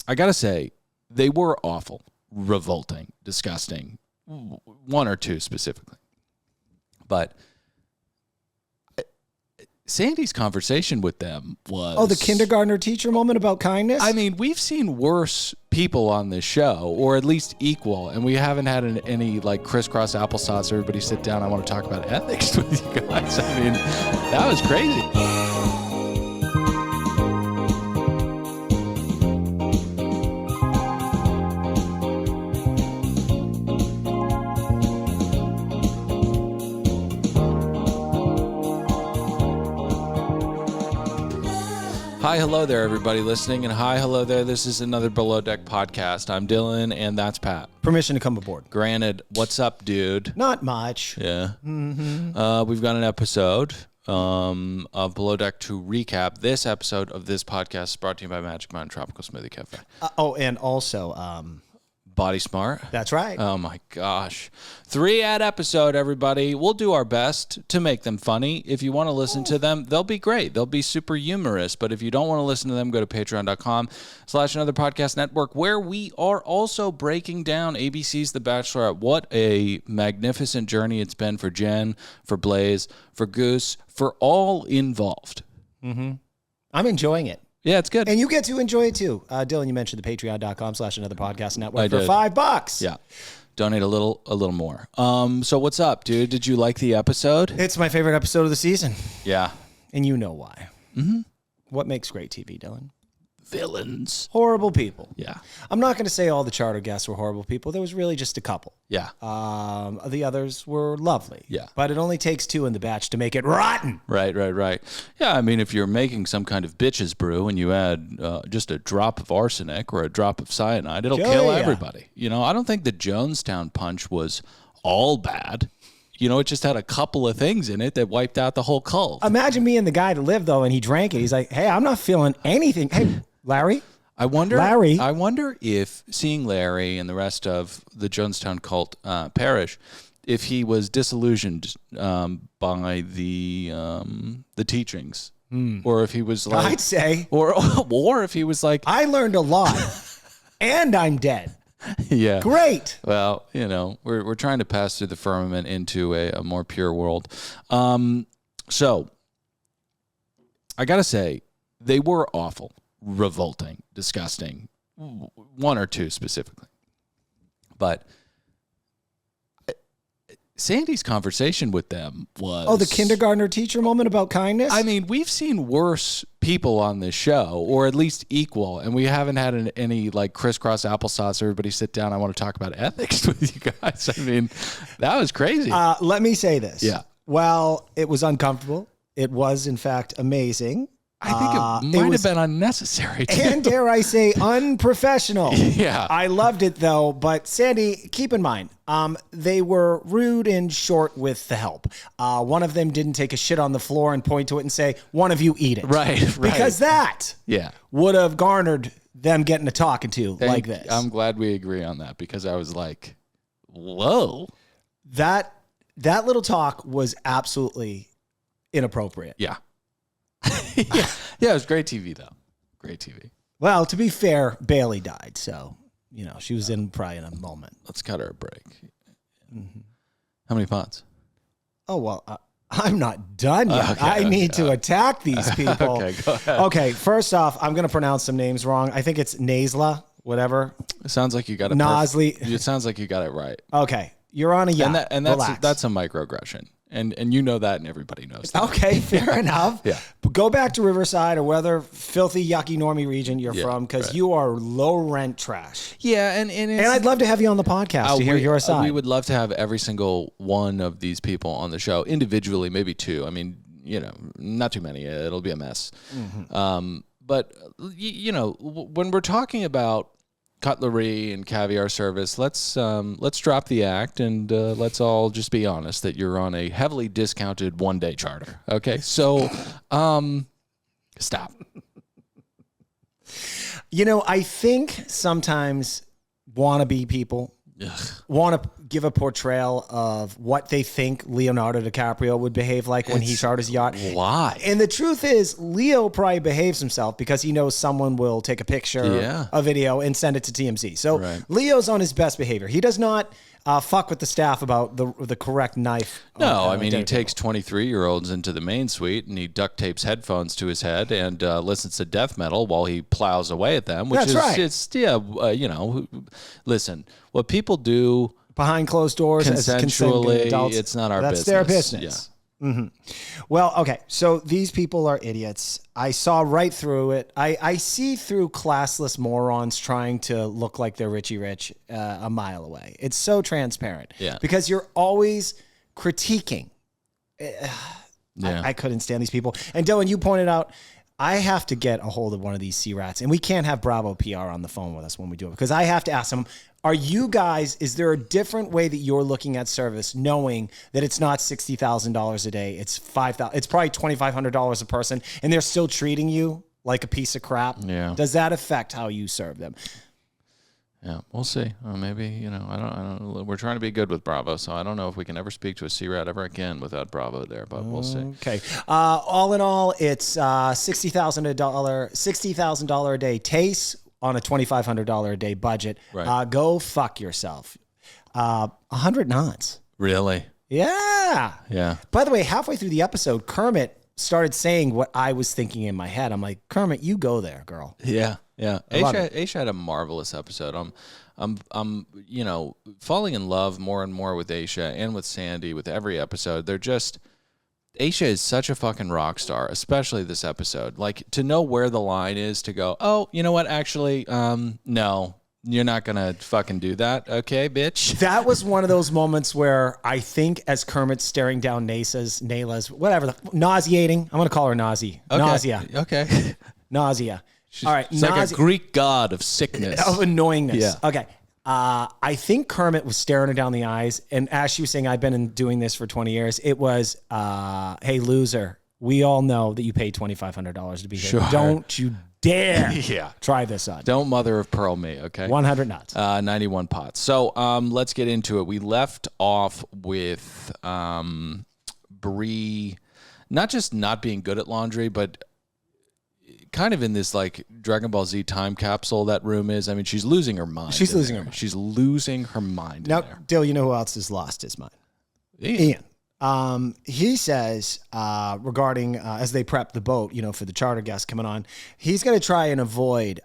I gotta say, they were awful, revolting, disgusting. One or two specifically. But Sandy's conversation with them was... Oh, the kindergartner teacher moment about kindness? I mean, we've seen worse people on this show, or at least equal, and we haven't had any like crisscross applesauce, everybody sit down, I want to talk about ethics with you guys. I mean, that was crazy. Hi, hello there, everybody listening, and hi, hello there. This is another Below Deck podcast. I'm Dylan, and that's Pat. Permission to come aboard. Granted. What's up, dude? Not much. Yeah. We've got an episode of Below Deck to recap. This episode of this podcast is brought to you by Magic Mountain Tropical Smoothie Cafe. And also... Body Smart. That's right. Oh, my gosh. 3-ad episode, everybody. We'll do our best to make them funny. If you want to listen to them, they'll be great. They'll be super humorous. But if you don't want to listen to them, go to patreon.com/another podcast network, where we are also breaking down ABC's The Bachelorette. What a magnificent journey it's been for Jen, for Blaze, for Goose, for all involved. Mm-hmm. I'm enjoying it. Yeah, it's good. And you get to enjoy it too. Dylan, you mentioned the patreon.com/another podcast network for did. $5. Yeah. Donate a little more. So what's up, dude? Did you like the episode? It's my favorite episode of the season. Yeah. And you know why. Mm-hmm. What makes great TV, Dylan? Villains. Horrible people. Yeah. I'm not going to say all the charter guests were horrible people. There was really just a couple. Yeah. The others were lovely. Yeah. But it only takes two in the batch to make it rotten. Right. Yeah, I mean, if you're making some kind of bitches brew and you add just a drop of arsenic or a drop of cyanide, it'll kill everybody. You know, I don't think the Jonestown punch was all bad. You know, it just had a couple of things in it that wiped out the whole cult. Imagine me and the guy that lived, though, and he drank it. He's like, hey, I'm not feeling anything. Hey, Larry? I wonder if seeing Larry and the rest of the Jonestown cult perish, if he was disillusioned by the teachings, or if he was like, I'd say, or if he was like, I learned a lot, and I'm dead. Yeah, great. Well, you know, we're trying to pass through the firmament into a more pure world. So I gotta say, they were awful. Revolting, disgusting, one or two specifically. But Sandy's conversation with them was... Oh, the kindergartner teacher moment about kindness? I mean, we've seen worse people on this show, or at least equal, and we haven't had any like crisscross applesauce, everybody sit down, I want to talk about ethics with you guys. I mean, that was crazy. Let me say this. Yeah. Well, it was uncomfortable. It was, in fact, amazing. I think it might have been unnecessary, too. And dare I say, unprofessional. Yeah. I loved it, though. But Sandy, keep in mind, they were rude and short with the help. One of them didn't take a shit on the floor and point to it and say, one of you eat it. Right. Because that would have garnered them getting a talking to like this. I'm glad we agree on that, because I was like, whoa. That little talk was absolutely inappropriate. Yeah. Yeah, it was great TV, though. Great TV. Well, to be fair, Bailey died, so, you know, she was probably in a moment. Let's cut her a break. Mm-hmm. How many pots? Oh, well, I'm not done yet. Okay, I need to attack these people. Okay, go ahead. Okay, first off, I'm going to pronounce some names wrong. I think it's Nasla, whatever. It sounds like you got it. Nosley. It sounds like you got it right. Okay, you're on a yacht. And that's a microaggression. And you know that, and everybody knows that. Okay, fair enough. Yeah. But go back to Riverside or whether filthy, yucky, normie region you're from, because you are low rent trash. Yeah, and I'd love to have you on the podcast to hear your side. We would love to have every single one of these people on the show individually, maybe two. I mean, you know, not too many. It'll be a mess. Mm-hmm. But you know, when we're talking about cutlery and caviar service, let's drop the act and let's all just be honest that you're on a heavily discounted one-day charter. Okay, so stop. You know, I think sometimes wannabe people want to give a portrayal of what they think Leonardo DiCaprio would behave like when he started his yacht. Why? And the truth is, Leo probably behaves himself because he knows someone will take a picture, a video, and send it to TMZ. So Leo's on his best behavior. He does not fuck with the staff about the correct knife. No, I mean, he takes 23-year-olds into the main suite and he duct tapes headphones to his head and listens to death metal while he plows away at them. Which That's is, right. It's, listen, what people do behind closed doors as consensually adults, it's not our business. That's their business. Yeah. Mm-hmm. Well, okay, so these people are idiots. I saw right through it. I see through classless morons trying to look like they're Richie Rich a mile away. It's so transparent. Yeah. Because you're always critiquing. I couldn't stand these people. And Dylan, you pointed out, I have to get a hold of one of these C-Rats, and we can't have Bravo PR on the phone with us when we do it, because I have to ask them, are you guys, is there a different way that you're looking at service, knowing that it's not $60,000 a day, it's $5,000, it's probably $2,500 a person, and they're still treating you like a piece of crap? Yeah. Does that affect how you serve them? Yeah, we'll see. Maybe, I don't. We're trying to be good with Bravo, so I don't know if we can ever speak to a C-Rat ever again without Bravo there, but we'll see. Okay. All in all, it's $60,000 a day Taste on a $2,500 a day budget. Right. Go fuck yourself. 100 knots. Really? Yeah. Yeah. By the way, halfway through the episode, Kermit started saying what I was thinking in my head. I'm like, Kermit, you go there, girl. Yeah. Yeah. Aisha had a marvelous episode. I'm falling in love more and more with Aisha and with Sandy with every episode. Aisha is such a fucking rock star, especially this episode. Like, to know where the line is to go, oh, you know what? Actually, no, you're not going to fucking do that. Okay, bitch. That was one of those moments where I think as Kermit's staring down Nayla's, whatever, nauseating. I'm going to call her Nausea. Okay. Nausea. Okay. Nausea. All right. She's like a Greek god of sickness. Of annoyingness. Yeah. Okay. I think Kermit was staring her down the eyes. And as she was saying, I've been doing this for 20 years. It was, hey, loser, we all know that you paid $2,500 to be here. Sure. Don't you dare try this on. Don't mother of pearl me, okay? 100 knots. 91 pots. So let's get into it. We left off with Bree not just not being good at laundry, but kind of in this like Dragon Ball Z time capsule that room is. I mean, she's losing her mind. She's losing her mind. She's losing her mind. Now, Dill, you know who else has lost his mind? Ian. He says regarding as they prep the boat, for the charter guests coming on, he's going to try and avoid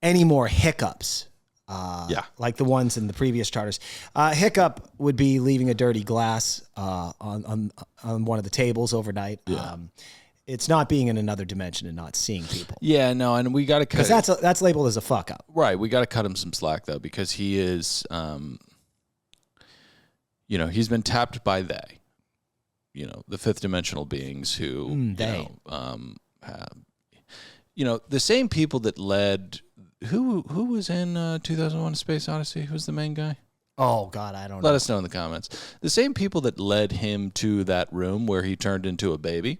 any more hiccups. Like the ones in the previous charters. Hiccup would be leaving a dirty glass on one of the tables overnight. Yeah. It's not being in another dimension and not seeing people. Yeah, no, and we got to cut. Because that's labeled as a fuck up. Right, we got to cut him some slack though, because he is, he's been tapped by they, the fifth dimensional beings who the same people that led. Who was in 2001: A Space Odyssey? Who's the main guy? Oh, God, I don't know. Let us know in the comments. The same people that led him to that room where he turned into a baby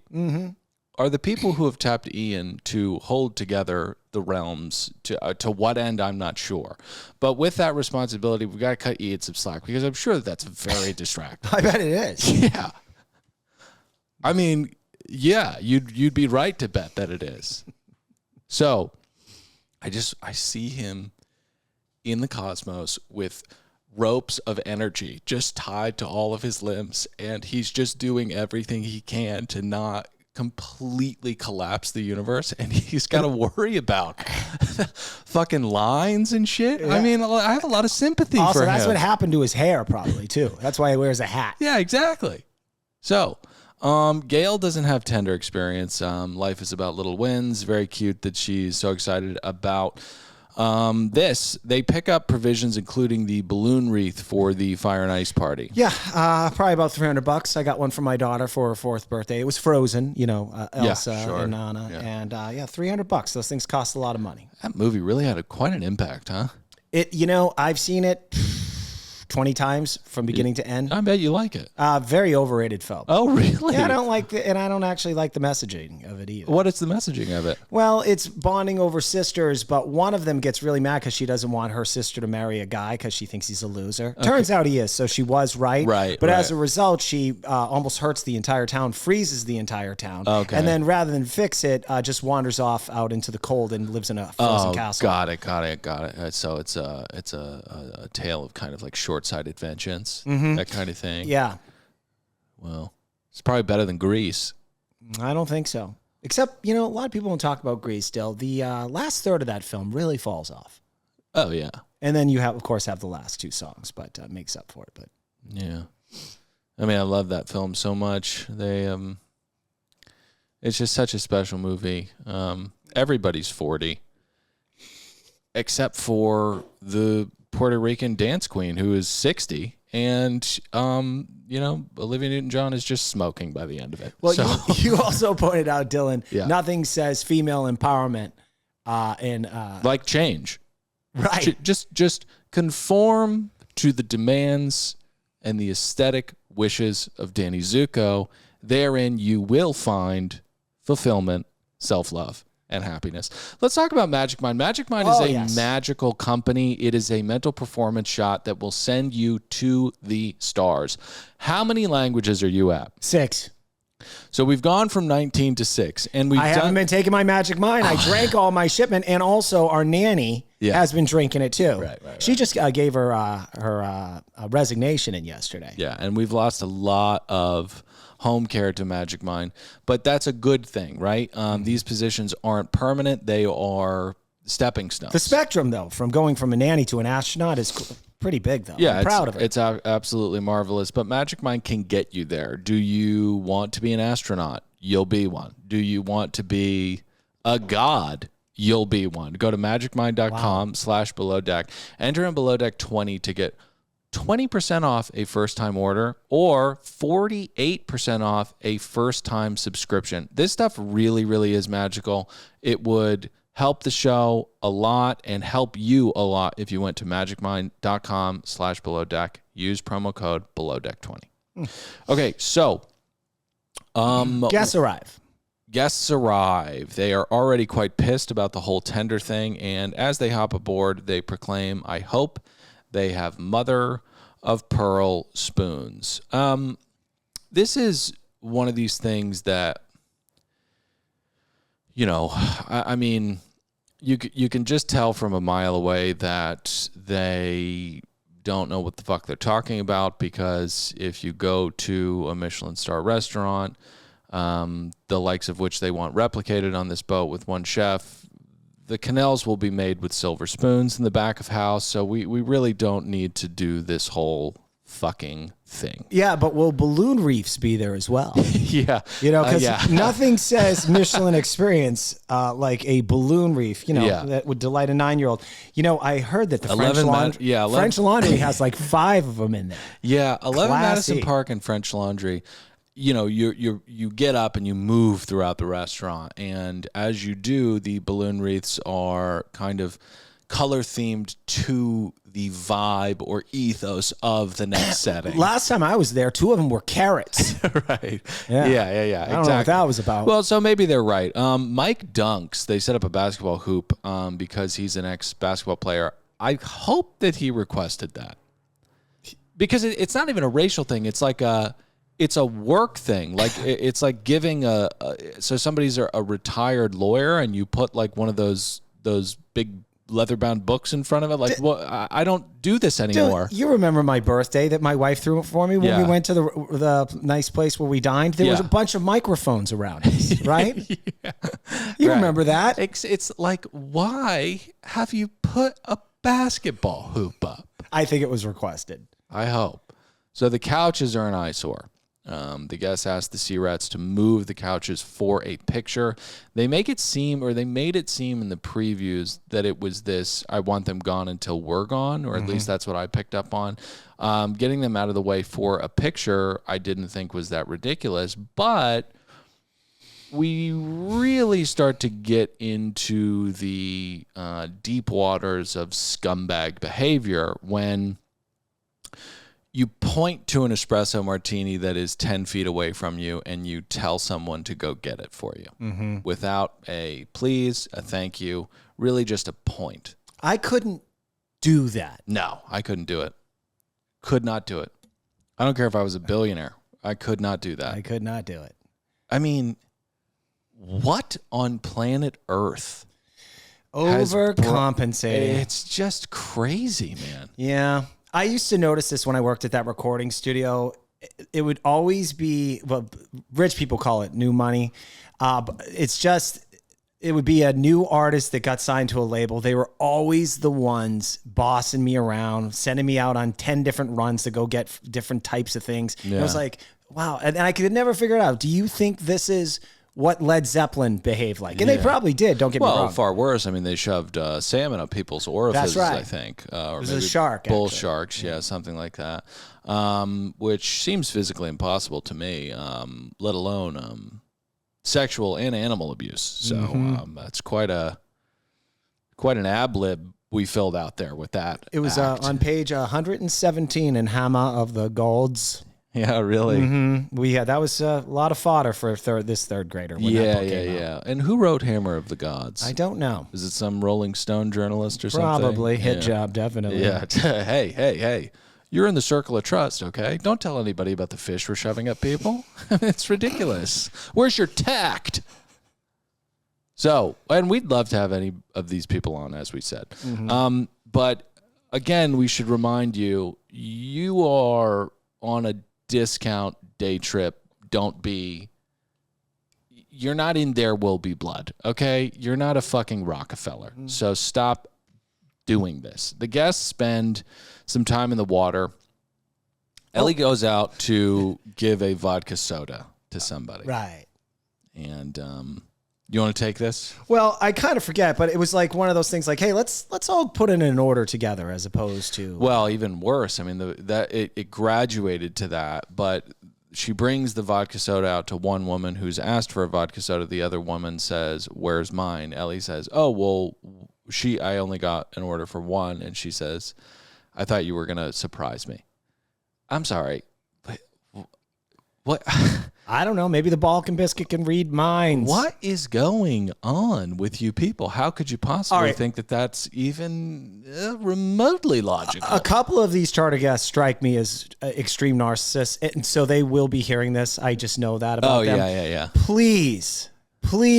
are the people who have tapped Ian to hold together the realms. To what end, I'm not sure. But with that responsibility, we've got to cut Ian some slack, because I'm sure that's very distracting. I bet it is. Yeah. I mean, yeah, you'd be right to bet that it is. So I see him in the cosmos with ropes of energy just tied to all of his limbs, and he's just doing everything he can to not completely collapse the universe, and he's got to worry about fucking lines and shit. Yeah. I mean, I have a lot of sympathy for him. Also, that's what happened to his hair probably too. That's why he wears a hat. Yeah, exactly. So Gail doesn't have tender experience. Life is about little wins. Very cute that she's so excited about this. They pick up provisions, including the balloon wreath for the fire and ice party. Yeah, probably about $300. I got one for my daughter for her 4th birthday. It was Frozen, Elsa and Anna, and $300. Those things cost a lot of money. That movie really had quite an impact, huh? I've seen it 20 times from beginning to end. I bet you like it. Very overrated film. Oh, really? Yeah, I don't like and I don't actually like the messaging of it either. What is the messaging of it? Well, it's bonding over sisters, but one of them gets really mad because she doesn't want her sister to marry a guy because she thinks he's a loser. Okay. Turns out he is, so she was right. Right. But as a result, she almost hurts the entire town, freezes the entire town, and then rather than fix it, just wanders off out into the cold and lives in a frozen castle. Got it. So it's a tale of kind of like short-sighted vengeance, that kind of thing. Yeah. Well, it's probably better than Grease. I don't think so. Except, a lot of people don't talk about Grease still. The last third of that film really falls off. Oh, yeah. And then you have the last two songs, but makes up for it. But yeah. I mean, I love that film so much. It's just such a special movie. Everybody's 40. Except for the Puerto Rican dance queen who is 60. And, Olivia Newton-John is just smoking by the end of it. Well, you also pointed out, Dylan, nothing says female empowerment like change. Right. Just conform to the demands and the aesthetic wishes of Danny Zuko. Therein you will find fulfillment, self-love, and happiness. Let's talk about Magic Mind. Magic Mind is a magical company. It is a mental performance shot that will send you to the stars. How many languages are you at? 6. So we've gone from 19 to 6. And I haven't been taking my Magic Mind. I drank all my shipment, and also our nanny has been drinking it too. Right. She just gave her resignation in yesterday. Yeah, and we've lost a lot of home care to Magic Mind, but that's a good thing, right? These positions aren't permanent. They are stepping stones. The spectrum, though, from going from a nanny to an astronaut is pretty big, though. Yeah, I'm proud of it. It's absolutely marvelous, but Magic Mind can get you there. Do you want to be an astronaut? You'll be one. Do you want to be a god? You'll be one. Go to magicmind.com/below deck. Enter in below deck 20 to get 20% off a first-time order or 48% off a first-time subscription. This stuff really, really is magical. It would help the show a lot and help you a lot if you went to magicmind.com/below deck. Use promo code below deck 20. Okay, so guests arrive. Guests arrive. They are already quite pissed about the whole tender thing, and as they hop aboard, they proclaim, "I hope they have mother of pearl spoons." This is one of these things that, I mean, you can just tell from a mile away that they don't know what the fuck they're talking about, because if you go to a Michelin star restaurant, the likes of which they want replicated on this boat with one chef, the canals will be made with silver spoons in the back of house, so we really don't need to do this whole fucking thing. Yeah, but will balloon reefs be there as well? Yeah. Because nothing says Michelin experience like a balloon reef, that would delight a 9-year-old. I heard that the French Laundry has like 5 of them in there. Yeah, 11 Madison Park and French Laundry. You get up and you move throughout the restaurant, and as you do, the balloon wreaths are kind of color themed to the vibe or ethos of the next setting. Last time I was there, 2 of them were carrots. Right. Yeah. I don't know what that was about. Well, so maybe they're right. Mike Dunks, they set up a basketball hoop because he's an ex-basketball player. I hope that he requested that, because it's not even a racial thing. It's like it's a work thing. Like it's like giving so somebody's a retired lawyer and you put like one of those big leather-bound books in front of it. Like, I don't do this anymore. You remember my birthday that my wife threw for me when we went to the nice place where we dined? There was a bunch of microphones around us, right? You remember that? It's like, why have you put a basketball hoop up? I think it was requested. I hope. So the couches are an eyesore. The guests asked the Sea Rats to move the couches for a picture. They made it seem in the previews that it was this, I want them gone until we're gone, or at least that's what I picked up on. Getting them out of the way for a picture, I didn't think was that ridiculous, but we really start to get into the deep waters of scumbag behavior when You point to an espresso martini that is 10 feet away from you and you tell someone to go get it for you without a please, a thank you, really just a point. I couldn't do that. No, I couldn't do it. Could not do it. I don't care if I was a billionaire. I could not do that. I could not do it. I mean, what on planet Earth? Overcompensating. It's just crazy, man. Yeah. I used to notice this when I worked at that recording studio. It would always be, well, rich people call it new money. It's just, it would be a new artist that got signed to a label. They were always the ones bossing me around, sending me out on 10 different runs to go get different types of things. Yeah. And I was like, wow. And I could never figure it out. Do you think this is what Led Zeppelin behaved like? And they probably did, don't get me wrong. Well, far worse. I mean, they shoved salmon up people's orifices, That's right. I think. Or it was a shark, bull actually. sharks, yeah, something like that, which seems physically impossible to me, let alone sexual and animal abuse. So that's quite an ab-lib we filled out there with that. It was on page 117 in Hammer of the Golds. Yeah, really. That was a lot of fodder for this third grader. When that book came out. And who wrote Hammer of the Gods? I don't know. Is it some Rolling Stone journalist or something? Probably. Hit job, definitely. Yeah. Hey. You're in the circle of trust, okay? Don't tell anybody about the fish we're shoving up people. It's ridiculous. Where's your tact? So, and we'd love to have any of these people on, as we said. But again, we should remind you, you are on a discount day trip. You're not in There Will Be Blood, okay? You're not a fucking Rockefeller. So stop doing this. The guests spend some time in the water. Ellie goes out to give a vodka soda to somebody. Right. And you want to take this? Well, I kind of forget, but it was like one of those things like, hey, let's all put in an order together as opposed to... Well, even worse. I mean, it graduated to that, but she brings the vodka soda out to one woman who's asked for a vodka soda. The other woman says, "Where's mine?" Ellie says, "Oh, well, I only got an order for one." And she says, "I thought you were going to surprise me." I'm sorry. What? I don't know. Maybe the Balkan Biscuit can read minds. What is going on with you people? How could you possibly think that that's even remotely logical? A couple of these charter guests strike me as extreme narcissists, and so they will be hearing this. I just know that about them. Yeah. Please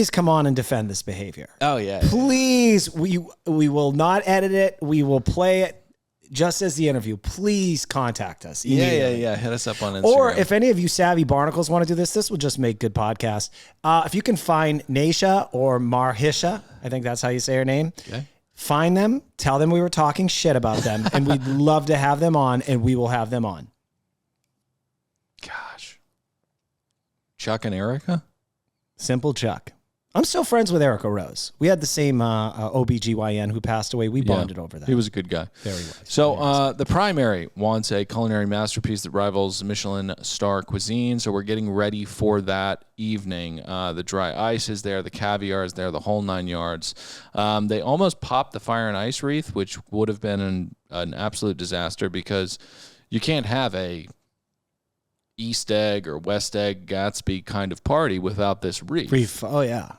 come on and defend this behavior. Oh, yeah. Please, we will not edit it. We will play it just as the interview. Please contact us. Yeah. Hit us up on Instagram. Or if any of you savvy barnacles want to do this will just make good podcasts. If you can find Naisha or Marhisha, I think that's how you say her name. Okay. Find them, tell them we were talking shit about them, and we'd love to have them on, and we will have them on. Gosh. Chuck and Erica? Simple Chuck. I'm still friends with Erica Rose. We had the same OBGYN who passed away. We bonded over that. He was a good guy. Very wise. So the primary wants a culinary masterpiece that rivals Michelin star cuisine. So we're getting ready for that evening. The dry ice is there. The caviar is there. The whole 9 yards. They almost popped the fire and ice wreath, which would have been an absolute disaster because you can't have a East Egg or West Egg Gatsby kind of party without this wreath. Oh, yeah.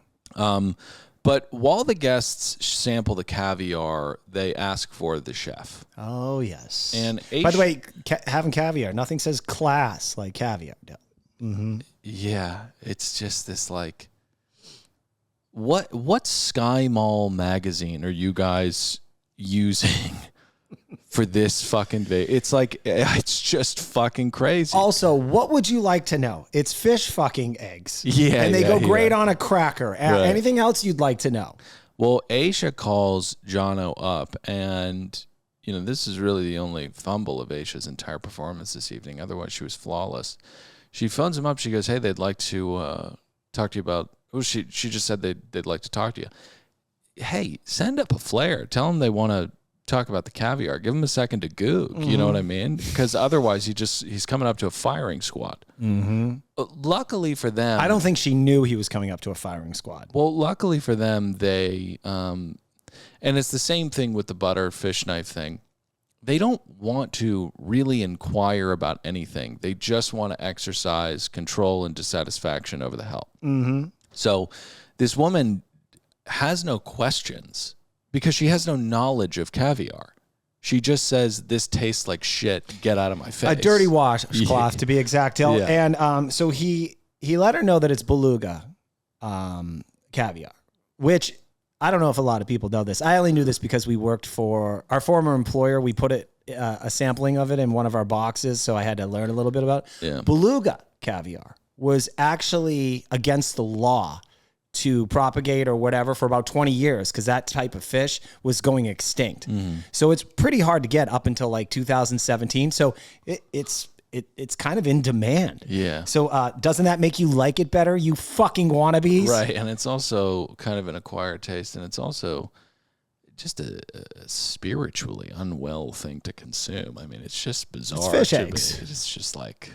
But while the guests sample the caviar, they ask for the chef. Oh, yes. And by the way, having caviar, nothing says class like caviar. Yeah, it's just this like, what Sky Mall magazine are you guys using for this fucking video? It's like, it's just fucking crazy. Also, what would you like to know? It's fish fucking eggs. Yeah. And they go great on a cracker. Right. Anything else you'd like to know? Well, Aisha calls Jono up, and, this is really the only fumble of Aisha's entire performance this evening. Otherwise, she was flawless. She phones him up. She goes, "Hey, they'd like to talk to you about..." Oh, she just said they'd like to talk to you. Hey, send up a flare. Tell them they want to talk about the caviar. Give him a second to goog. You know what I mean? Because otherwise he's coming up to a firing squad. Luckily for them, I don't think she knew he was coming up to a firing squad. Well, luckily for them, they and it's the same thing with the butter fish knife thing. they don't want to really inquire about anything. They just want to exercise control and dissatisfaction over the help. Mm-hmm. So this woman has no questions because she has no knowledge of caviar. She just says, this tastes like shit. Get out of my face. A dirty washcloth, to be exact. Yeah. And so he let her know that it's beluga caviar, which I don't know if a lot of people know this. I only knew this because we worked for our former employer. We put a sampling of it in one of our boxes, so I had to learn a little bit about it. Yeah. Beluga caviar was actually against the law to propagate or whatever for about 20 years because that type of fish was going extinct. So it's pretty hard to get up until like 2017. So it's kind of in demand. Yeah. So doesn't that make you like it better, you fucking wannabes? Right. And it's also kind of an acquired taste, and it's also just a spiritually unwell thing to consume. I mean, it's just bizarre. It's fish eggs. It's just like,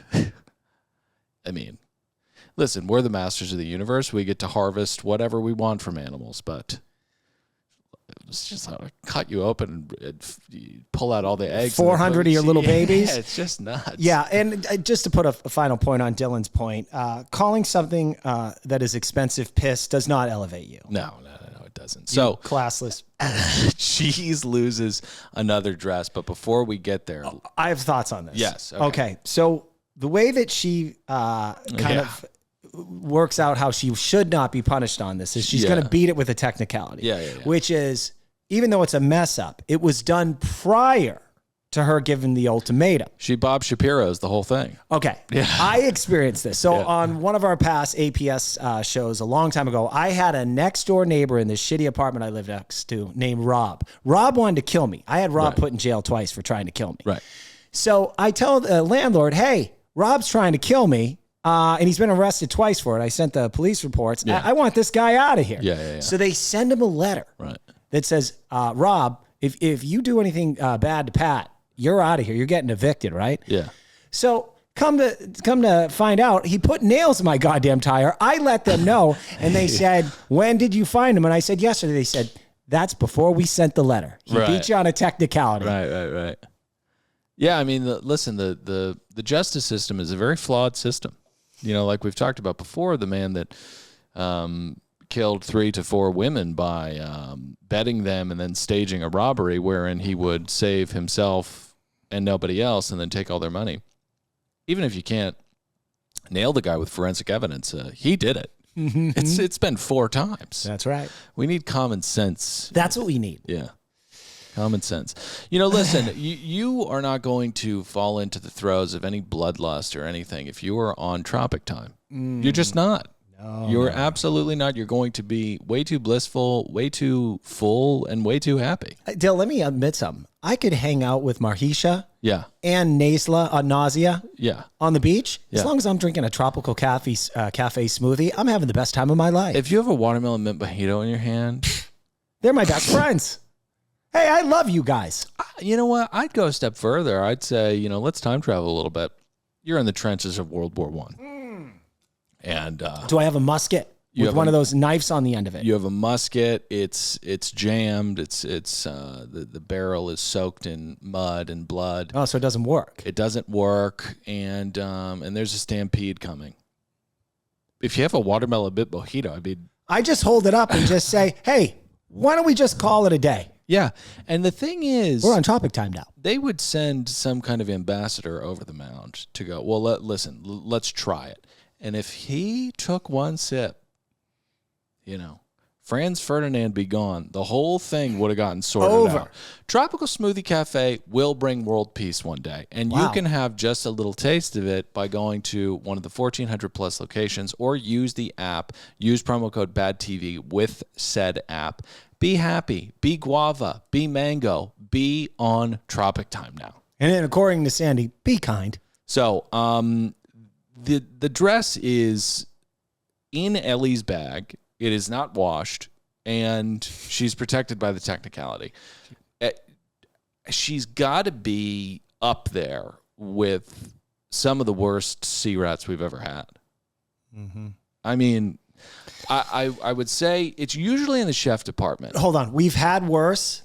I mean, listen, we're the masters of the universe. We get to harvest whatever we want from animals, but it's just how to cut you open and pull out all the eggs. 400 of your little babies. Yeah, it's just nuts. Yeah, and just to put a final point on Dylan's point, calling something that is expensive piss does not elevate you. No, it doesn't. So classless. Cheese loses another dress, but before we get there, I have thoughts on this. Yes. Okay. So the way that she kind of works out how she should not be punished on this is she's going to beat it with a technicality. Yeah. Which is, even though it's a mess up, it was done prior to her giving the ultimatum. She Bob Shapiro's the whole thing. Okay. Yeah. I experienced this. So on one of our past APS shows a long time ago, I had a next door neighbor in this shitty apartment I lived next to named Rob. Rob wanted to kill me. I had Rob put in jail twice for trying to kill me. Right. So I tell the landlord, hey, Rob's trying to kill me. And he's been arrested twice for it. I sent the police reports. Yeah. I want this guy out of here. Yeah. So they send him a letter that says, Rob, if you do anything bad to Pat, you're out of here. You're getting evicted, right? Yeah. So come to find out, he put nails in my goddamn tire. I let them know, and they said, when did you find him? And I said, yesterday. They said, that's before we sent the letter. He beat you on a technicality. Right. Yeah, I mean, listen, the justice system is a very flawed system. You know, like we've talked about before, the man that killed 3 to 4 women by betting them and then staging a robbery wherein he would save himself and nobody else and then take all their money. Even if you can't nail the guy with forensic evidence, he did it. It's been 4 times. That's right. We need common sense. That's what we need. Yeah. Common sense. You know, listen, you are not going to fall into the throes of any bloodlust or anything if you are on tropic time. You're just not. No, you're absolutely not. You're going to be way too blissful, way too full, and way too happy. Dale, let me admit something. I could hang out with Marhisha and nausea on the beach as long as I'm drinking a tropical cafe smoothie. I'm having the best time of my life. If you have a watermelon mint mojito in your hand, they're my best friends. Hey, I love you guys. You know what? I'd go a step further. I'd say, let's time travel a little bit. You're in the trenches of World War I. And do I have a musket with one of those knives on the end of it? You have a musket. It's jammed. The barrel is soaked in mud and blood. Oh, so it doesn't work. It doesn't work, and there's a stampede coming. If you have a watermelon mint mojito, I just hold it up and just say, hey, why don't we just call it a day? Yeah. And the thing is, we're on tropic time now. They would send some kind of ambassador over the mound to go, well, let's try it. And if he took one sip, Franz Ferdinand be gone, the whole thing would have gotten sorted out. Tropical Smoothie Cafe will bring world peace one day. And you can have just a little taste of it by going to one of the 1,400 plus locations or use the app. Use promo code BADTV with said app. Be happy. Be guava. Be mango. Be on tropic time now. And then according to Sandy, be kind. So the dress is in Ellie's bag. It is not washed, and she's protected by the technicality. She's got to be up there with some of the worst sea rats we've ever had. Mm-hmm. I mean, I would say it's usually in the chef department. Hold on. We've had worse,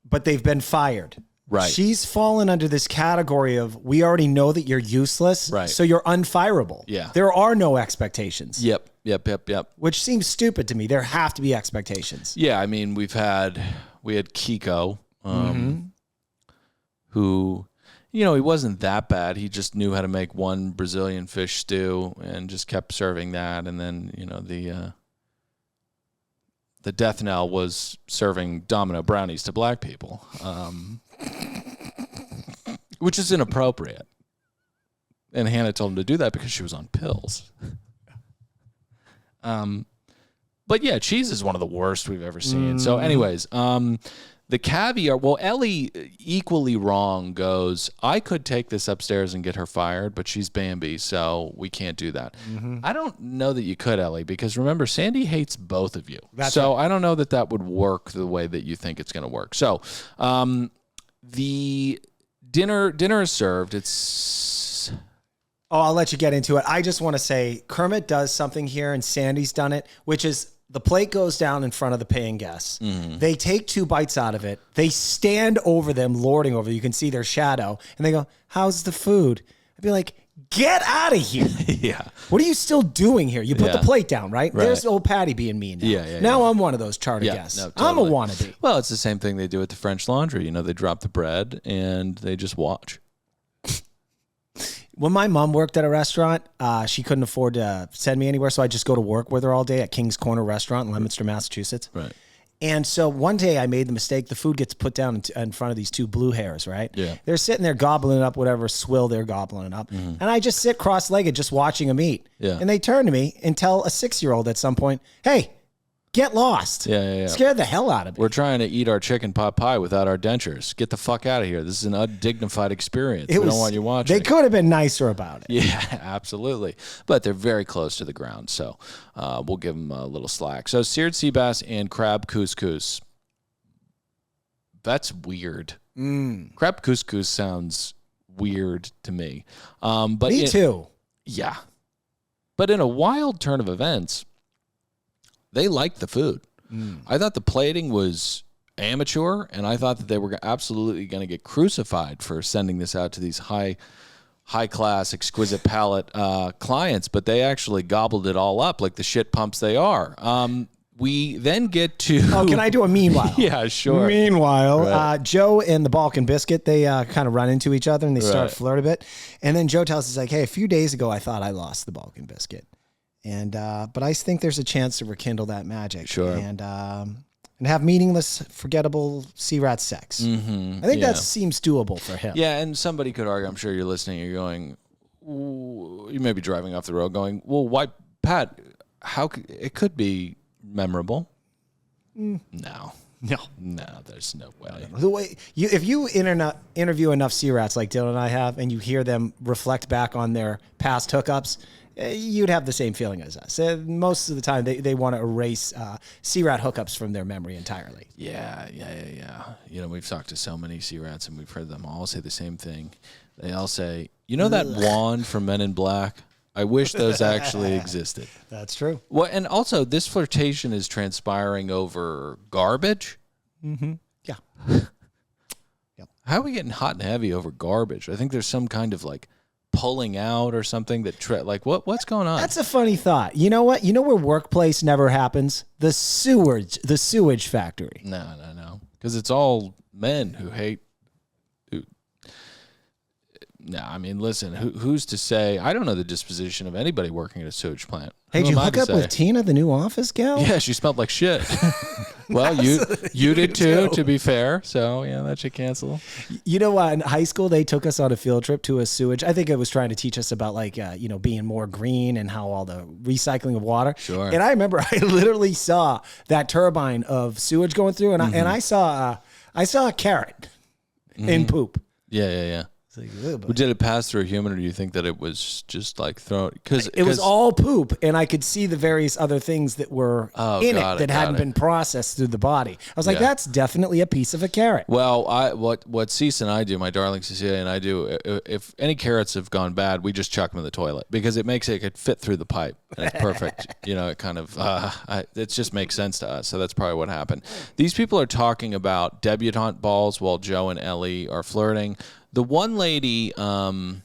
but they've been fired. Right. She's fallen under this category of we already know that you're useless, right. so you're unfireable. Yeah. There are no expectations. Yep. Which seems stupid to me. There have to be expectations. Yeah, I mean, we had Kiko, who, he wasn't that bad. He just knew how to make one Brazilian fish stew and just kept serving that. And then, the death knell was serving Domino brownies to black people, which is inappropriate. And Hannah told him to do that because she was on pills. But yeah, cheese is one of the worst we've ever seen. So anyways, the caviar, well, Ellie, equally wrong, goes, I could take this upstairs and get her fired, but she's Bambi, so we can't do that. I don't know that you could, Ellie, because remember, Sandy hates both of you. So right. I don't know that would work the way that you think it's going to work. So the dinner is served. It's... Oh, I'll let you get into it. I just want to say Kermit does something here, and Sandy's done it, which is the plate goes down in front of the paying guests. They take 2 bites out of it. They stand over them, lording over them. You can see their shadow, and they go, how's the food? I'd be like, get out of here. Yeah. What are you still doing here? You put the plate down, right? There's old Patty being mean now. Now I'm one of those charter guests. No, totally. I'm a wannabe. Well, it's the same thing they do at the French Laundry. They drop the bread, and they just watch. When my mom worked at a restaurant, she couldn't afford to send me anywhere, so I just go to work with her all day at King's Corner Restaurant in Leominster, Massachusetts. Right. And so one day I made the mistake. The food gets put down in front of these 2 blue hairs, right? Yeah. They're sitting there gobbling up whatever swill they're gobbling up. And I just sit cross-legged just watching them eat. Yeah. And they turn to me and tell a 6-year-old at some point, hey, get lost. Yeah. Scared the hell out of me. We're trying to eat our chicken pot pie without our dentures. Get the fuck out of here. This is an undignified experience. We don't want you watching. They could have been nicer about it. Yeah, absolutely. But they're very close to the ground, so we'll give them a little slack. So seared sea bass and crab couscous. That's weird. Crab couscous sounds weird to me. But me too. Yeah. But in a wild turn of events, they liked the food. I thought the plating was amateur, and I thought that they were absolutely going to get crucified for sending this out to these high-class, exquisite palate clients, but they actually gobbled it all up like the shit pumps they are. We then get to... Oh, can I do a meanwhile? Yeah, sure. Meanwhile, right. Joe and the Balkan Biscuit, they kind of run into each other, and they start to flirt a bit. And then Joe tells us, like, hey, a few days ago, I thought I lost the Balkan Biscuit. And but I think there's a chance to rekindle that magic. Sure. And have meaningless, forgettable sea rat sex. I think that seems doable for him. Yeah, and somebody could argue, I'm sure you're listening, you're going, you may be driving off the road going, well, why, Pat, it could be memorable. No, there's no way. The way if you interview enough sea rats like Dylan and I have, and you hear them reflect back on their past hookups, you'd have the same feeling as us. Most of the time, they want to erase sea rat hookups from their memory entirely. Yeah. We've talked to so many sea rats, and we've heard them all say the same thing. They all say, that wand from Men in Black? I wish those actually existed. That's true. Well, and also, this flirtation is transpiring over garbage. Yeah. Yep. How are we getting hot and heavy over garbage? I think there's some kind of pulling out or something that what's going on? That's a funny thought. You know what? You know where workplace never happens? The sewage factory. No. Because it's all men who hate. No, I mean, listen, who's to say? I don't know the disposition of anybody working at a sewage plant. Hey, did you hook up with Tina, the new office gal? Yeah, she smelled like shit. Well, you did too, to be fair. So, yeah, that should cancel. You know what? In high school, they took us on a field trip to a sewage. I think it was trying to teach us about being more green and how all the recycling of water. Sure. And I remember I literally saw that turbine of sewage going through, and I saw a carrot in poop. Yeah. Did it pass through a human, or do you think that it was just thrown? Because it was all poop, and I could see the various other things that were in it that hadn't been processed through the body. I was like, that's definitely a piece of a carrot. Well, what Cease and I do, my darling Cecilia and I do, if any carrots have gone bad, we just chuck them in the toilet because it makes it fit through the pipe. That's perfect. It kind of, it just makes sense to us. So that's probably what happened. These people are talking about debutante balls while Joe and Ellie are flirting. The one lady, Swamp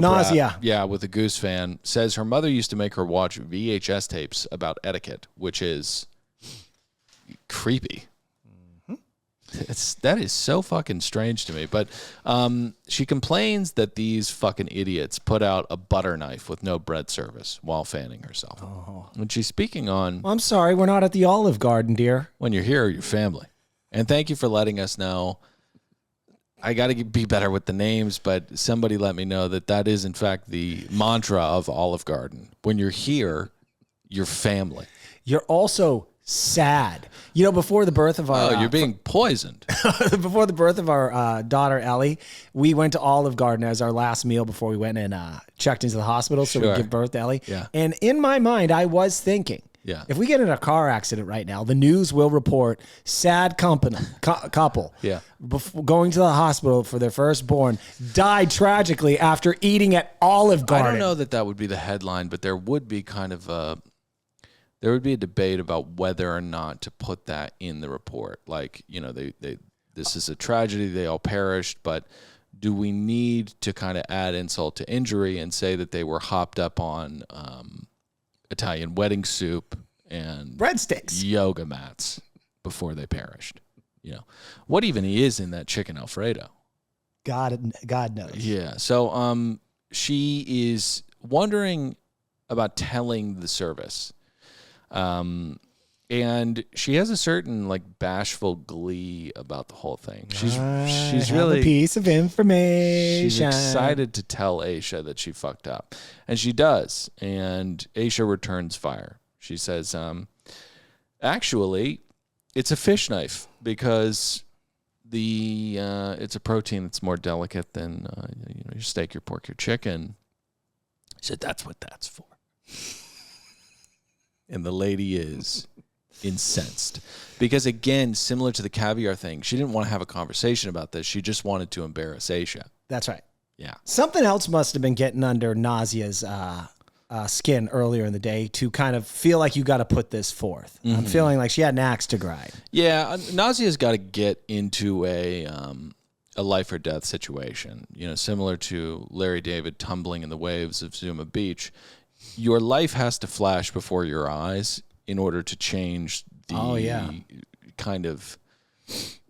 Nausea. Rat, yeah, with the Goose fan, says her mother used to make her watch VHS tapes about etiquette, which is creepy. That is so fucking strange to me. But she complains that these fucking idiots put out a butter knife with no bread service while fanning herself. Oh. When she's speaking on... I'm sorry, we're not at the Olive Garden, dear. When you're here, your family. And thank you for letting us know. I got to be better with the names, but somebody let me know that is, in fact, the mantra of Olive Garden. When you're here, your family. You're also... sad. Before the birth of our... Oh, you're being poisoned. Before the birth of our daughter, Ellie, we went to Olive Garden as our last meal before we went and checked into the hospital so we give birth to Ellie. Yeah. And in my mind, I was thinking, if we get in a car accident right now, the news will report sad couple going to the hospital for their firstborn died tragically after eating at Olive Garden. I don't know that would be the headline, but there would be kind of a... There would be a debate about whether or not to put that in the report. Like, this is a tragedy, they all perished, but do we need to kind of add insult to injury and say that they were hopped up on Italian wedding soup and breadsticks, yoga mats before they perished? What even is in that chicken Alfredo? God knows. Yeah. So she is wondering about telling the service. And she has a certain bashful glee about the whole thing. She's really a piece of information. She's excited to tell Aisha that she fucked up, and she does. And Aisha returns fire. She says, "Actually, it's a fish knife because it's a protein that's more delicate than your steak, your pork, your chicken." She said, "That's what that's for." And the lady is incensed. Because, again, similar to the caviar thing, she didn't want to have a conversation about this. She just wanted to embarrass Aisha. That's right. Yeah. Something else must have been getting under Nausea's skin earlier in the day to kind of feel like you got to put this forth. Mm-hmm. I'm feeling like she had an axe to grind. Yeah, Nausea's got to get into a life or death situation. Similar to Larry David tumbling in the waves of Zuma Beach. Your life has to flash before your eyes in order to change the kind of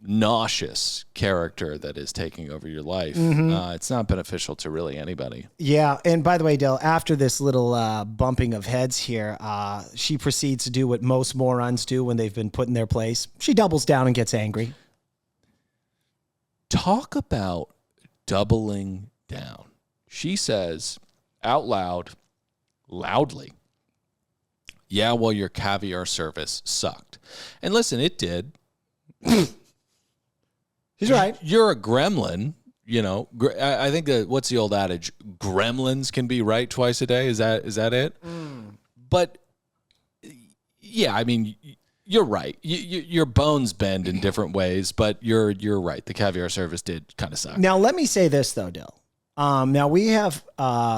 nauseous character that is taking over your life. Mm-hmm. It's not beneficial to really anybody. Yeah, and by the way, Dale, after this little bumping of heads here, she proceeds to do what most morons do when they've been put in their place. She doubles down and gets angry. Talk about doubling down. She says out loud, loudly, "Yeah, well, your caviar service sucked." And listen, it did. She's right. You're a gremlin. I think that what's the old adage? Gremlins can be right twice a day. Is that it? Mm. But yeah, I mean, you're right. Your bones bend in different ways, but you're right. The caviar service did kind of suck. Now, let me say this though, Dill. Now we have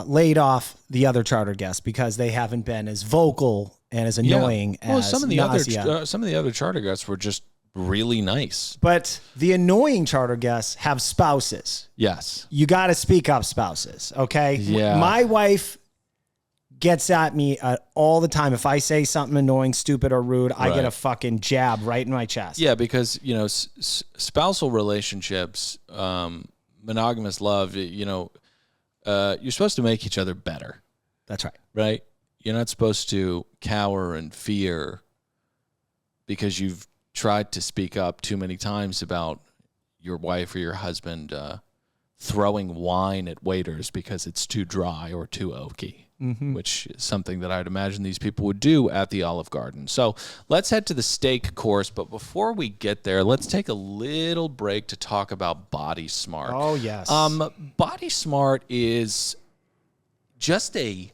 laid off the other charter guests because they haven't been as vocal and as annoying as some of the Nausea. some of the other charter guests were just really nice. But the annoying charter guests have spouses. Yes, you got to speak up, spouses. Okay. Yeah. My wife gets at me all the time if I say something annoying, stupid, or rude. I get a fucking jab right in my chest. Yeah, because spousal relationships. Monogamous love, you're supposed to make each other better. That's right. Right? You're not supposed to cower and fear because you've tried to speak up too many times about your wife or your husband throwing wine at waiters because it's too dry or too oaky. Mm-hmm. Which is something that I'd imagine these people would do at the Olive Garden. So let's head to the steak course. But before we get there, let's take a little break to talk about Body Smart. Oh, yes. Body Smart is just a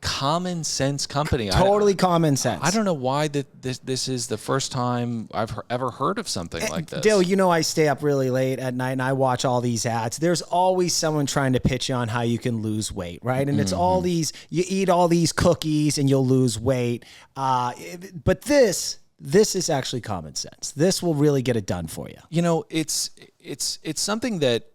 common sense company. Totally common sense. I don't know why this is the first time I've ever heard of something like this. Dale, you know I stay up really late at night and I watch all these ads. There's always someone trying to pitch you on how you can lose weight, right? And it's all these, you eat all these cookies and you'll lose weight. But this is actually common sense. This will really get it done for you. You know, it's something that,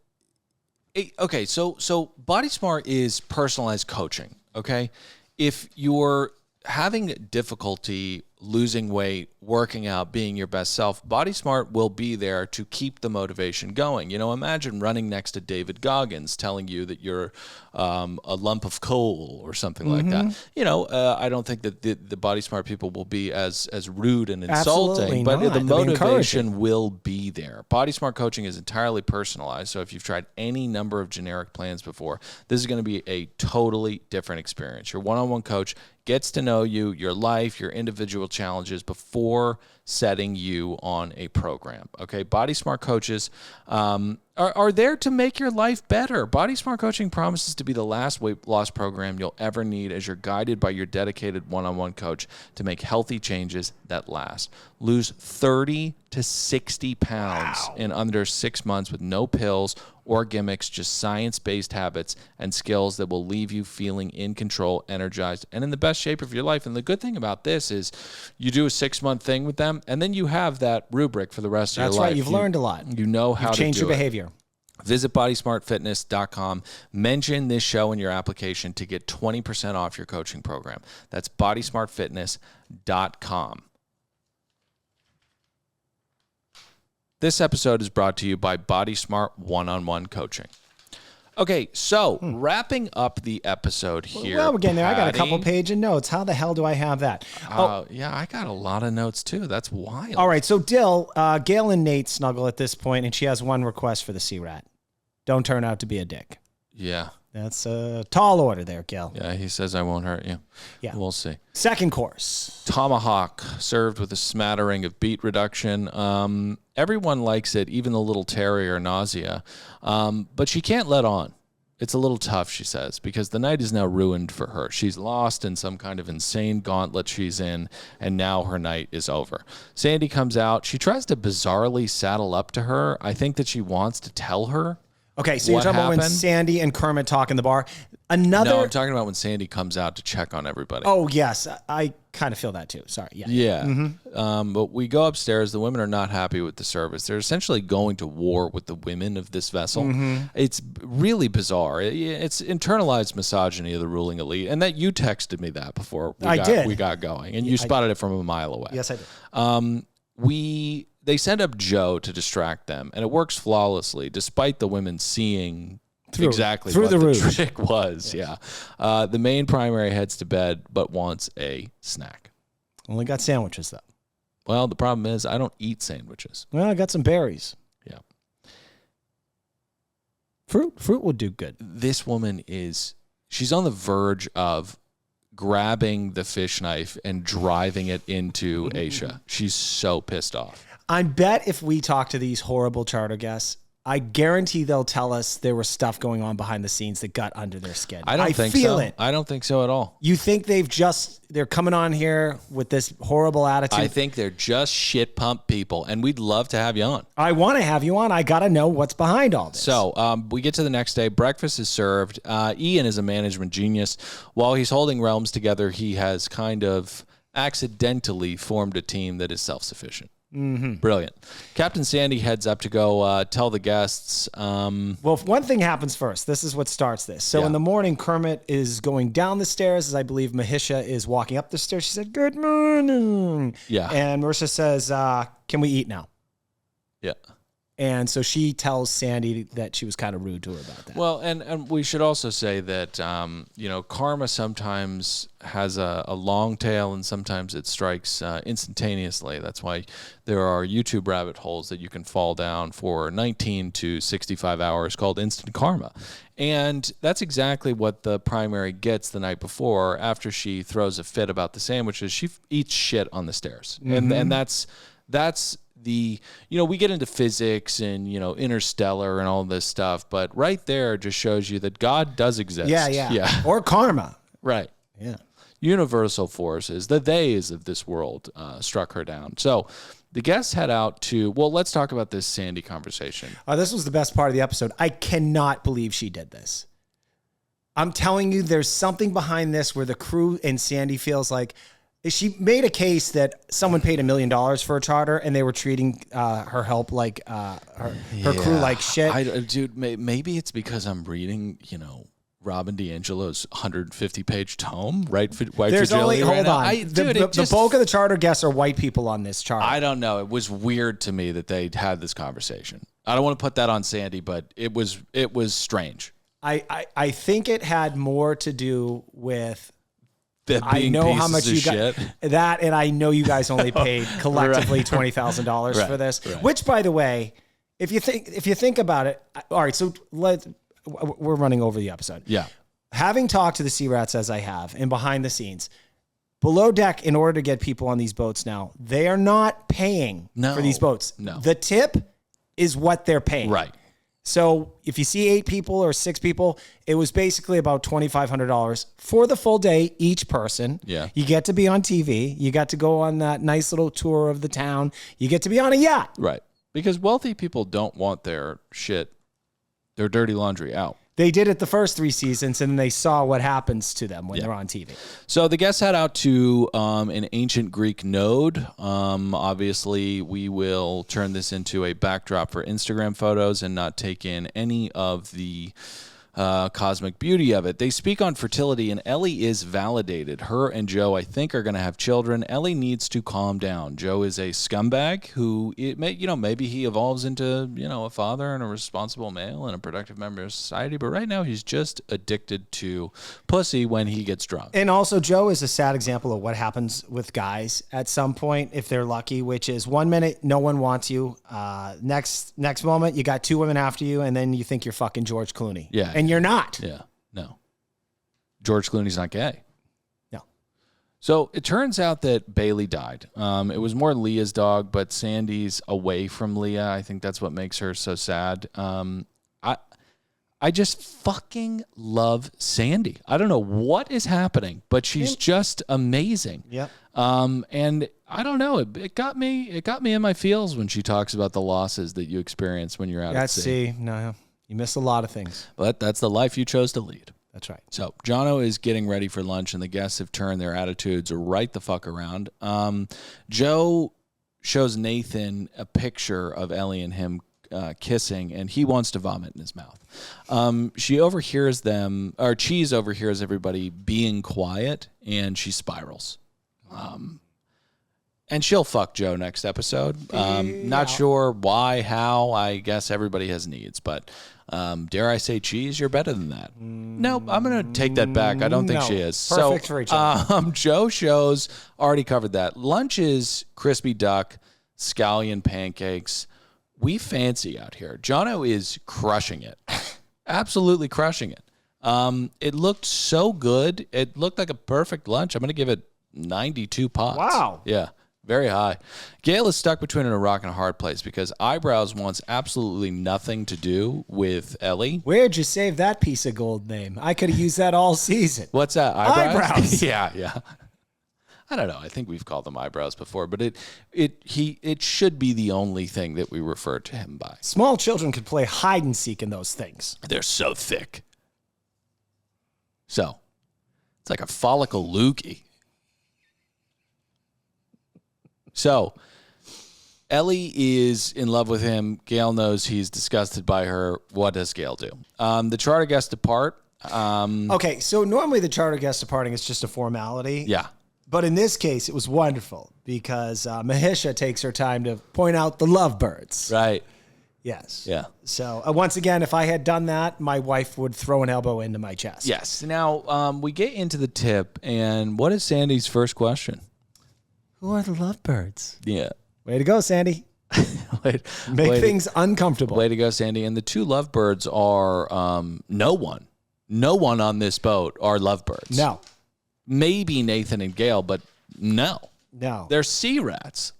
okay, so Body Smart is personalized coaching, okay? If you're having difficulty losing weight, working out, being your best self, Body Smart will be there to keep the motivation going. You know, imagine running next to David Goggins telling you that you're a lump of coal or something like that. You know, I don't think that the Body Smart people will be as rude and insulting, but the motivation will be there. Body Smart coaching is entirely personalized. So if you've tried any number of generic plans before, this is going to be a totally different experience. Your one-on-one coach gets to know you, your life, your individual challenges before setting you on a program. Okay, Body Smart coaches are there to make your life better. Body Smart coaching promises to be the last weight loss program you'll ever need as you're guided by your dedicated one-on-one coach to make healthy changes that last. Lose 30 to 60 pounds in under 6 months with no pills or gimmicks, just science-based habits and skills that will leave you feeling in control, energized, and in the best shape of your life. And the good thing about this is you do a 6-month thing with them, and then you have that rubric for the rest of your life. That's right. You've learned a lot. You know how to change your behavior. Visit bodysmartfitness.com. Mention this show in your application to get 20% off your coaching program. That's bodysmartfitness.com. This episode is brought to you by Body Smart One-on-One Coaching. Okay, so wrapping up the episode here. Well, we're getting there. I got a couple page of notes. How the hell do I have that? Yeah, I got a lot of notes too. That's wild. All right, so Dill, Gail and Nate snuggle at this point, and she has one request for the C-Rat. Don't turn out to be a dick. Yeah. That's a tall order there, Gail. Yeah, he says I won't hurt you. Yeah. We'll see. Second course. Tomahawk, served with a smattering of beet reduction. Everyone likes it, even the little terrier nausea. But she can't let on. It's a little tough, she says, because the night is now ruined for her. She's lost in some kind of insane gauntlet she's in, and now her night is over. Sandy comes out. She tries to bizarrely saddle up to her. I think that she wants to tell her. Okay, so you're talking about when Sandy and Kermit talk in the bar. No, I'm talking about when Sandy comes out to check on everybody. Oh, yes. I kind of feel that too. Sorry. Yeah. Yeah. Mm-hmm. But we go upstairs. The women are not happy with the service. They're essentially going to war with the women of this vessel. Mm-hmm. It's really bizarre. It's internalized misogyny of the ruling elite. And that you texted me that before we got going. And you spotted it from a mile away. Yes, I did. They send up Joe to distract them, and it works flawlessly, despite the women seeing exactly what the trick was. Yeah. The main primary heads to bed, but wants a snack. Only got sandwiches, though. Well, the problem is I don't eat sandwiches. Well, I got some berries. Yeah. Fruit would do good. This woman she's on the verge of grabbing the fish knife and driving it into Aisha. She's so pissed off. I bet if we talk to these horrible charter guests, I guarantee they'll tell us there was stuff going on behind the scenes that got under their skin. I feel it. I don't think so at all. You think they're coming on here with this horrible attitude? I think they're just shit pump people, and we'd love to have you on. I want to have you on. I got to know what's behind all this. So we get to the next day. Breakfast is served. Ian is a management genius. While he's holding realms together, he has kind of accidentally formed a team that is self-sufficient. Mm-hmm. Brilliant. Captain Sandy heads up to go tell the guests. Well, one thing happens first. This is what starts this. So in the morning, Kermit is going down the stairs, as I believe Mahisha is walking up the stairs. She said, "Good morning." Yeah. And Marissa says, "Can we eat now?" Yeah. And so she tells Sandy that she was kind of rude to her about that. Well, and we should also say that, karma sometimes has a long tail and sometimes it strikes instantaneously. That's why there are YouTube rabbit holes that you can fall down for 19 to 65 hours called instant karma. And that's exactly what the primary gets the night before after she throws a fit about the sandwiches. She eats shit on the stairs. Mm-hmm. And that's we get into physics and, interstellar and all this stuff, but right there just shows you that God does exist. Yeah. Or karma. Right. Yeah. Universal forces, the theys of this world, struck her down. So the guests head out to, well, let's talk about this Sandy conversation. This was the best part of the episode. I cannot believe she did this. I'm telling you, there's something behind this where the crew and Sandy feels like she made a case that someone paid $1 million for a charter and they were treating her help like her crew like shit. Dude, maybe it's because I'm reading, Robin DiAngelo's 150-page tome, right? There's only, hold on. The bulk of the charter guests are white people on this charter. I don't know. It was weird to me that they had this conversation. I don't want to put that on Sandy, but it was strange. I think it had more to do with I know how much you got that, and I know you guys only paid collectively $20,000 for this. Right. Which, by the way, if you think about it, all right. So we're running over the episode. Yeah. Having talked to the Sea Rats as I have, and behind the scenes, below deck, in order to get people on these boats now, they are not paying for these boats. No. The tip is what they're paying. Right. So if you see 8 people or 6 people, it was basically about $2,500 for the full day, each person. Yeah. You get to be on TV. You got to go on that nice little tour of the town. You get to be on a yacht. Right. Because wealthy people don't want their dirty laundry out. They did it the first 3 seasons, and they saw what happens to them when they're on TV. So the guests head out to an ancient Greek node. Obviously, we will turn this into a backdrop for Instagram photos and not take in any of the cosmic beauty of it. They speak on fertility, and Ellie is validated. Her and Joe, I think, are going to have children. Ellie needs to calm down. Joe is a scumbag who, maybe he evolves into, a father and a responsible male and a productive member of society. But right now, he's just addicted to pussy when he gets drunk. And also, Joe is a sad example of what happens with guys at some point, if they're lucky, which is 1 minute, no one wants you. Next moment, you got 2 women after you, and then you think you're fucking George Clooney. Yeah. And you're not. Yeah, no. George Clooney's not gay. No. So it turns out that Bailey died. It was more Leah's dog, but Sandy's away from Leah. I think that's what makes her so sad. I just fucking love Sandy. I don't know what is happening, but she's just amazing. Yep. And I don't know. It got me in my feels when she talks about the losses that you experience when you're out at sea. No. You miss a lot of things. But that's the life you chose to lead. That's right. So Jono is getting ready for lunch, and the guests have turned their attitudes right the fuck around. Joe shows Nathan a picture of Ellie and him kissing, and he wants to vomit in his mouth. She overhears them, or Cheese overhears everybody being quiet, and she spirals. And she'll fuck Joe next episode. Not sure why, how. I guess everybody has needs, but dare I say, Cheese, you're better than that. Nope, I'm going to take that back. I don't think she is. Perfect for each other. Joe shows, already covered that. Lunch is crispy duck, scallion pancakes. We fancy out here. Jono is crushing it. Absolutely crushing it. It looked so good. It looked like a perfect lunch. I'm going to give it 92 pots. Wow. Yeah. Very high. Gail is stuck between a rock and a hard place because Eyebrows wants absolutely nothing to do with Ellie. Where'd you save that piece of gold name? I could have used that all season. What's that? Eyebrows? Eyebrows. Yeah. I don't know. I think we've called them eyebrows before, but it should be the only thing that we refer to him by. Small children could play hide and seek in those things. They're so thick. So, it's like a follicle loogie. So, Ellie is in love with him. Gail knows he's disgusted by her. What does Gail do? The charter guests depart. Okay, so normally the charter guest departing is just a formality. Yeah. But in this case, it was wonderful because Mahisha takes her time to point out the lovebirds. Right. Yes. Yeah. So once again, if I had done that, my wife would throw an elbow into my chest. Yes. Now, we get into the tip, and what is Sandy's first question? Who are the lovebirds? Yeah. Way to go, Sandy. Make things uncomfortable. Way to go, Sandy. And the two lovebirds are no one. No one on this boat are lovebirds. No. Maybe Nathan and Gail, but no. No. They're sea rats.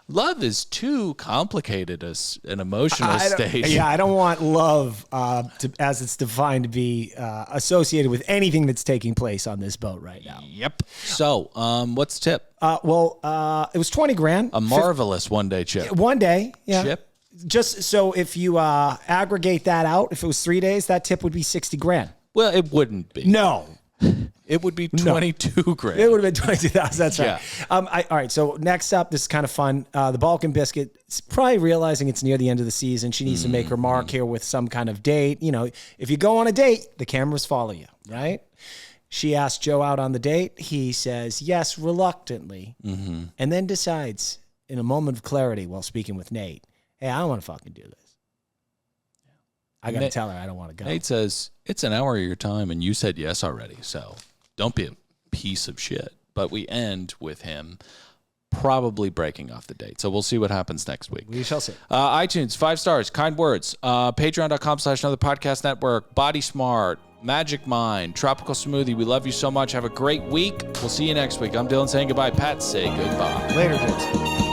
Love is too complicated as an emotional state. Yeah, I don't want love, as it's defined, to be associated with anything that's taking place on this boat right now. Yep. So, what's the tip? It was 20 grand. A marvelous one-day chip. One day, yeah. Chip? Just so if you aggregate that out, if it was 3 days, that tip would be 60 grand. Well, it wouldn't be. No. It would be 22 grand. It would have been 22,000. That's right. Yeah. All right. So next up, this is kind of fun. The Balkan Biscuit is probably realizing it's near the end of the season. She needs to make her mark here with some kind of date. You know, if you go on a date, the cameras follow you, right? She asks Joe out on the date. He says yes, reluctantly, and then decides in a moment of clarity while speaking with Nate, hey, I don't want to fucking do this. I got to tell her I don't want to go. Nate says, it's an hour of your time, and you said yes already, so don't be a piece of shit. But we end with him probably breaking off the date. So we'll see what happens next week. We shall see. iTunes, 5 stars, kind words. Patreon.com/Another Podcast Network, Body Smart, Magic Mind, Tropical Smoothie. We love you so much. Have a great week. We'll see you next week. I'm Dylan saying goodbye. Pat, say goodbye. Later, kids.